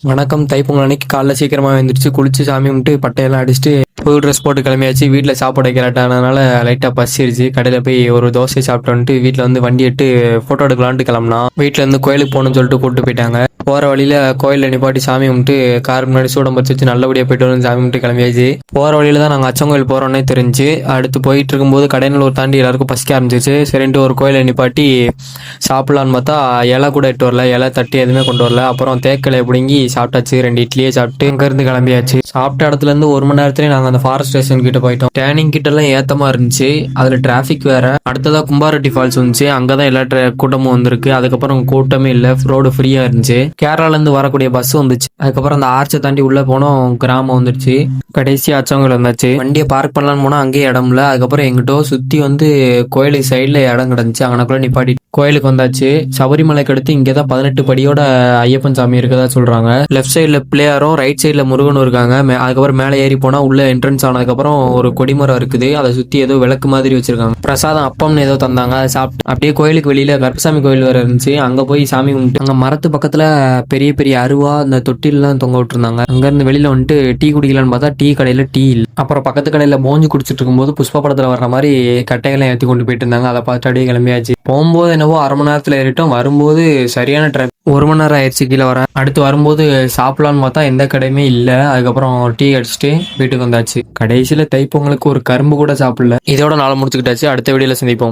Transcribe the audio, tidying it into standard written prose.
வணக்கம். தைப்பொங்கல் அன்னைக்கு காலைல சீக்கிரமா எழுந்திரிச்சு குளிச்சு சாமி கும்பிட்டு பட்டையெல்லாம் அடிச்சுட்டு புது ட்ரெஸ் போட்டு கிளம்பியாச்சு. வீட்டில் சாப்பாடு வைக்கலாட்டானதுனால லைட்டாக பசிருச்சு. கடையில் போய் ஒரு தோசை சாப்பிட்டு வந்துட்டு வீட்டில் வந்து வண்டி எட்டு ஃபோட்டோ எடுக்கலான்ட்டு கிளம்புனா வீட்டில் இருந்து கோயிலுக்கு போகணும்னு சொல்லிட்டு கூப்பிட்டு போயிட்டாங்க. போகிற வழியில் கோயிலில் நிப்பாட்டி சாமி கும்பிட்டு கார் முன்னாடி சூடம் பறிச்சு வச்சு நல்லபடியாக போயிட்டு வந்து சாமி கும்பிட்டு கிளம்பியாச்சு. போகிற வழியில தான் நாங்கள் அச்சங்கோயில் போகிறோன்னே தெரிஞ்சு. அடுத்து போயிட்டு இருக்கும்போது கடைநல்லூர் தாண்டி எல்லாருக்கும் பசிக்க ஆரம்பிச்சிச்சு. சரின்ட்டு ஒரு கோயிலை நிப்பாட்டி சாப்பிட்லான்னு பார்த்தா இலை கூட எட்டு வரல, இலை தட்டி எதுவுமே கொண்டு வரல. அப்புறம் தேக்கலை பிடுங்கி சாப்பிட்டாச்சு. 2 இட்லியே சாப்பிட்டு அங்கேருந்து கிளம்பியாச்சு. சாப்பிட்ட இடத்துல இருந்து 1 மணி நேரத்துலேயே நாங்கள் அந்த ஃபாரஸ்ட் ஸ்டேஷன் கிட்ட போயிட்டோம். டேனிங் கிட்ட எல்லாம் ஏத்தமா இருந்துச்சு. அதில் டிராஃபிக் வேற. அடுத்ததா கும்பாரெட்டி ஃபால்ஸ் வந்துச்சு. அங்கதான் எல்லா கூட்டமும் வந்திருக்கு. அதுக்கப்புறம் கூட்டமே இல்லை, ரோடு ஃப்ரீயா இருந்துச்சு. கேரளால இருந்து வரக்கூடிய பஸ் வந்துச்சு. அதுக்கப்புறம் அந்த ஆர்ச்சை தாண்டி உள்ள போனோம், கிராமம் வந்துருச்சு. கடைசி அச்சவங்கள் வந்தாச்சு. வண்டியை பார்க் பண்ணலான்னு போனா அங்கேயே இடம் இல்லை. அதுக்கப்புறம் எங்கிட்ட சுத்தி வந்து கோயிலுக்கு சைட்ல இடம் கிடந்துச்சு. அங்கனக்குள்ள நிப்பாட்டி கோயிலுக்கு வந்தாச்சு. சபரிமலைக்கு அடுத்து இங்கதான் 18 படியோட ஐயப்பன் சாமி இருக்கதா சொல்றாங்க. லெஃப்ட் சைட்ல பிள்ளையாரும், ரைட் சைட்ல முருகனும் இருக்காங்க. அதுக்கப்புறம் மேலே ஏறி போனா உள்ள என்ட்ரன்ஸ் ஆனதுக்கப்புறம் ஒரு கொடிமரம் இருக்குது. அதை சுத்தி ஏதோ விளக்கு மாதிரி வச்சிருக்காங்க. பிரசாதம் அப்பம்னு ஏதோ தந்தாங்க. அதை சாப்பிட்டு அப்படியே கோயிலுக்கு வெளியில கருப்பசாமி கோயில் வேற இருந்துச்சு. அங்க போய் சாமி கும்பிட்டு அங்க மரத்து பக்கத்துல பெரிய பெரிய அருவா இந்த தொட்டிலாம் தொங்க விட்டுருந்தாங்க. அங்க இருந்து வெளியில வந்துட்டு டீ குடிக்கலான்னு பார்த்தா டீ கடையில டீ இல்லை. அப்புறம் பக்கத்து கடையில மோஞ்சு குடிச்சிட்டு இருக்கும்போது புஷ்ப படத்துல வர்ற மாதிரி கட்டைகளை ஏற்றி கொண்டு போயிட்டு இருந்தாங்க. அதை பார்த்து அப்படியே கிளம்பியாச்சு. போகும்போது என்னவோ 1/2 மணி நேரத்துல ஏறிட்டோம். வரும்போது சரியான டிராஃபிக். 1 மணி நேரம் ஆயிடுச்சு கீழே வர. அடுத்து வரும்போது சாப்பிடலான்னு பார்த்தா எந்த கடையுமே இல்லை. அதுக்கப்புறம் டீ அடிச்சுட்டு வீட்டுக்கு வந்தாச்சு. கடைசியில தைப்பொங்கலுக்கு ஒரு கரும்பு கூட சாப்பிடல. இதோட நாளை முடிச்சுக்கிட்டாச்சு. அடுத்த வீடியோல சந்திப்போம்.